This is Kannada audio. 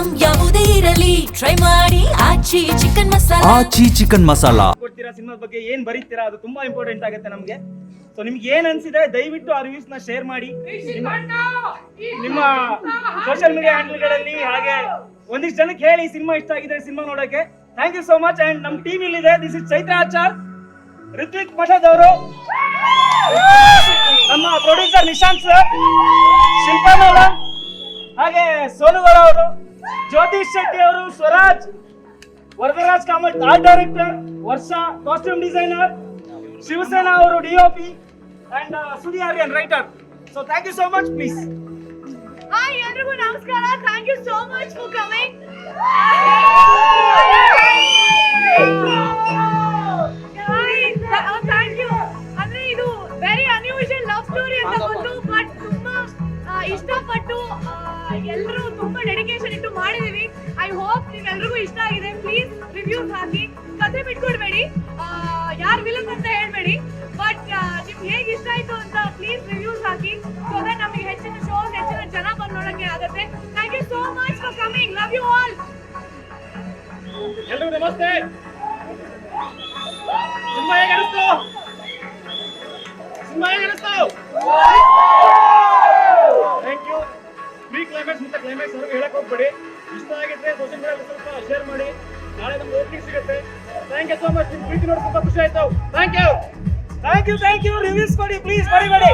ಐಟಂ ಯಾವುದೇ ಇರಲಿ ಟ್ರೈ ಮಾಡಿ ಆಚಿ ಚಿಕನ್ ಮಸಾಲಾ. ಆಚಿ ಚಿಕನ್ ಮಸಾಲಾ ಕೊಡ್ತೀರಾ ಸಿನಿಮಾದ ಬಗ್ಗೆ ಏನ್ ಬರೀತೀರಾ ಅದು ತುಂಬಾ ಇಂಪಾರ್ಟೆಂಟ್ ಆಗುತ್ತೆ ನಮಗೆ. ಸೊ ನಿಮ್ಗೆ ಏನ್ ಅನ್ಸಿದೆ ದಯವಿಟ್ಟು ಆ ರಿವ್ಯೂಸ್ ನ ಶೇರ್ ಮಾಡಿ ನಿಮ್ಮ ಸೋಷಿಯಲ್ ಮೀಡಿಯಾ ಹ್ಯಾಂಡಲ್ಗಳಲ್ಲಿ, ಹಾಗೆ ಒಂದಿಷ್ಟು ಜನಕ್ಕೆ ಹೇಳಿ ಸಿನಿಮಾ ಇಷ್ಟ ಆಗಿದೆ ಸಿನಿಮಾ ನೋಡಕ್ಕೆ. Thank you so much. And ನಮ್ಮ ಟೀಮ್ ಇಲ್ಲಿದೆ. ದಿಸ್ ಇಸ್ ಚೈತ್ರ ಆಚಾರ್, ರಿತ್ವಿಕ್ ಮಠದ್ ಅವರು, ನಮ್ಮ producer Nishant sir, Shilpa madam, ಹಾಗೆ ಸೋನುಗೌಡ ಅವರು, ಜ್ಯೋತಿಷ್ ಶೆಟ್ಟಿ ಅವರು, Swaraj, Varadaraj Kamath art director, Varsha costume designer, Shivasena ಅವರು DOP, and Sudi Aryan writer. So thank you so much. Please. Hi ಎಲ್ರಿಗೂ ನಮಸ್ಕಾರ. Thank you so much for coming. Thank you. ಅಂದ್ರೆ ಇದು ವೆರಿ ಅನ್ಯೂಶುವಲ್ ಲವ್ ಸ್ಟೋರಿ ಅಂತ ಗೊತ್ತು, ಬಟ್ ತುಂಬಾ ಇಷ್ಟಪಟ್ಟು ಎಲ್ಲರೂ ತುಂಬಾ ಡೆಡಿಕೇಶನ್ ಇಟ್ಟು ಮಾಡಿದೀವಿ. ಐ ಹೋಪ್ ನಿಮ್ಗೆಲ್ರಿಗೂ ಇಷ್ಟ ಆಗಿದೆ. ಪ್ಲೀಸ್ ರಿವ್ಯೂಸ್ ಹಾಕಿ, ಕಥೆ ಬಿಟ್ಕೊಡ್ಬೇಡಿ, ಯಾರು ವಿಲನ್ ಅಂತ ಹೇಳ್ಬೇಡಿ, ಬಟ್ ನಿಮ್ಗೆ ಹೇಗೆ ಇಷ್ಟ ಆಯ್ತು ಅಂತ ಪ್ಲೀಸ್ ರಿವ್ಯೂಸ್ ಹಾಕಿ. ಸೊ ದಟ್ ನಮಗೆ ಹೆಚ್ಚಿನ ಶೋಸ್, ಹೆಚ್ಚಿನ ಜನ ಬಂದು ನೋಡಕ್ಕೆ ಆಗುತ್ತೆ. Thank you so much for coming. Love you all. ಎಲ್ಲರಿಗೂ ನಮಸ್ತೆ. ಸಿನಿಮಾ ಹೇಗೆ ಅನಿಸ್ತು? Thank you. ಪ್ರೀ ಕ್ಲೈಮ್ಯಾಕ್ಸ್ ಮತ್ತೆ ಕ್ಲೈಮ್ಯಾಕ್ಸ್ ಅವ್ರಿಗೆ ಹೇಳಕ್ ಹೋಗ್ಬೇಡಿ. ಇಷ್ಟ ಆಗಿದ್ರೆ ಸೋಷಿಯಲ್ ಮೀಡಿಯಾದಲ್ಲಿ ಸ್ವಲ್ಪ ಶೇರ್ ಮಾಡಿ. ನಾಳೆ ನಮ್ಗೆ ಓಪನಿಂಗ್ ಸಿಗುತ್ತೆ. Thank you so much. ನಿಮ್ಮ ಪ್ರೀತಿ ನೋಡಿ ತುಂಬಾ ಖುಷಿ ಆಯ್ತು. Thank you. ರಿವ್ಯೂಸ್ ಕೊಡಿ ಪ್ಲೀಸ್, ಮರಿಬೇಡಿ.